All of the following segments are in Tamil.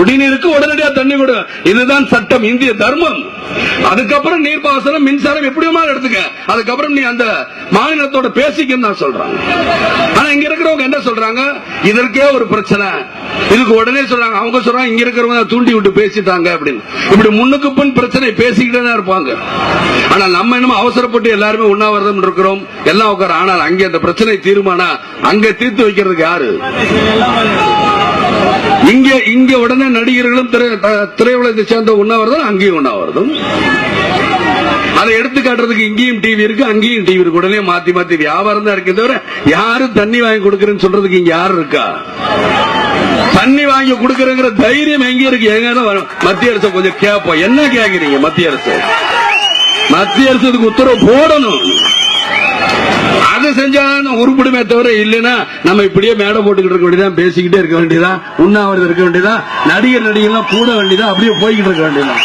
குடிநீருக்கு உடனடியாக தண்ணி கொடு, இதுதான் சட்டம், இந்திய தர்மம். அதுக்கப்புறம் நீர்ப்பாசனம், மின்சாரம் எப்படியுமா எடுத்துக்க, அதுக்கப்புறம் நீ அந்த மாநிலத்தோட பேசிக்கன்னு தான் சொல்றாங்க. ஆனா இங்க இருக்கிறவங்க என்ன சொல்றாங்க, இதற்கே ஒரு பிரச்சனை, இதுக்கு உடனே சொல்றாங்க. அவங்க சொல்றாங்க இங்க இருக்கிறவங்க தூண்டி விட்டு பேசிட்டாங்க அப்படின்னு. இப்படி முன்னுக்கு பின் பிரச்சனை பேசிக்கிட்டே தான் இருப்பாங்க. ஆனா நம்ம என்னமோ அவசரப்பட்டு எல்லாருமே உண்ணாவிரதம் இருக்கிறோம், எல்லாம் உட்கார. ஆனால் அங்கே அந்த பிரச்சனை தீர்மானம் அங்க தீர்த்து வைக்கிறதுக்கு யாரு? இங்க உடனே நடிகர்களும் திரையுலகத்தை சேர்ந்த உண்ணாவிரதம், அங்கேயும் உண்ணாவிரதம். அதை எடுத்து காட்டுறதுக்கு இங்கேயும் டிவி இருக்கு, அங்கேயும் டிவி இருக்கு. உடனே மாத்தி மாத்தி வியாபாரம் தான் இருக்கு தவிர யாரும் தண்ணி வாங்கி கொடுக்கறேன்னு சொல்றதுக்கு இங்க யாரு இருக்கா? தண்ணி வாங்கி கொடுக்கறங்கிற தைரியம் எங்க இருக்கு? எங்க மத்திய அரசு கொஞ்சம் கேட்போம். என்ன கேக்குறீங்க? மத்திய அரசுக்கு உத்தரவு போடணும். அது செஞ்சாலும் உருப்படுமே தவிர, இல்லைன்னா நம்ம இப்படியே மேடை போட்டுக்கிட்டு இருக்க வேண்டியதான், பேசிக்கிட்டே இருக்க வேண்டியதான், உண்ணாவிரதம் இருக்க வேண்டியதான், நடிகர்லாம் கூட வேண்டியதான், அப்படியே போய்கிட்டு இருக்க வேண்டியதான்.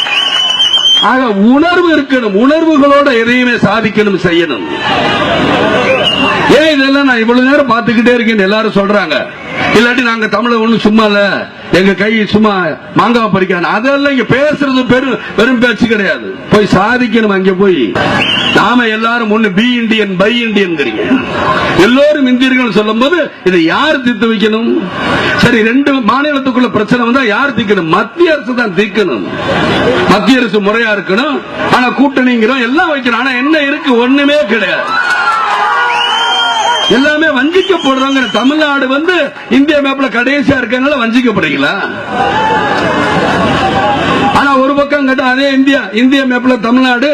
ஆக உணர்வு இருக்கணும், உணர்வுகளோட எதையுமே சாதிக்கணும், செய்யணும். ஏன் இதெல்லாம் நான் இவ்வளவு நேரம் பார்த்துக்கிட்டே இருக்கேன் எல்லாரும் சொல்றாங்க. இல்லாட்டி நாங்க தமிழ ஒண்ணு சும்மா இல்ல, எங்க கை சும்மா மாங்காய் பறிக்காது, அதெல்லாம் இங்க பேசுறது வெறும் பேச்சு கிடையாது. போய் சாதிக்கணும். அங்க போய் நாம எல்லாரும் ஒண்ணு பி இண்டியன் பை இண்டியன், எல்லோரும் இந்தியர்கள் சொல்லும் போது இதை யார் தீர்த்து வைக்கணும்? சரி, ரெண்டு மாநிலத்துக்குள்ள பிரச்சனை வந்தா யார் தீர்க்கணும்? மத்திய அரசு தான் தீர்க்கணும். மத்திய அரசு முறையா இருக்கணும். ஆனா கூட்டணிங்கிறோம், எல்லாம் வைக்கணும். ஆனா என்ன இருக்கு? ஒண்ணுமே கிடையாது. எல்லாமே வஞ்சிக்கப்படுறாங்க. தமிழ்நாடு இந்திய மேப்ல கடைசியா இருக்கனால வஞ்சிக்கப்படுங்களா? ஆனா ஒரு பக்கம் கேட்டா அதே இந்திய மேப்ல தமிழ்நாடு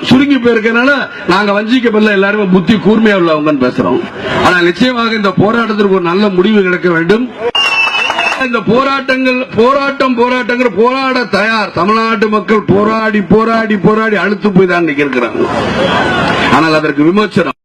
சுருங்கி போயிருக்கனால நாங்க வஞ்சிக்கப்படல, எல்லாருமே புத்தி கூர்மையா உள்ளவங்கன்னு பேசுறோம். ஆனா நிச்சயமாக இந்த போராட்டத்திற்கு ஒரு நல்ல முடிவு கிடைக்க வேண்டும். இந்த போராட்டங்கள் போராட தயார். தமிழ்நாட்டு மக்கள் போராடி அழுத்து போய் தான் இருக்கிறாங்க. ஆனால் அதற்கு விமோசனம்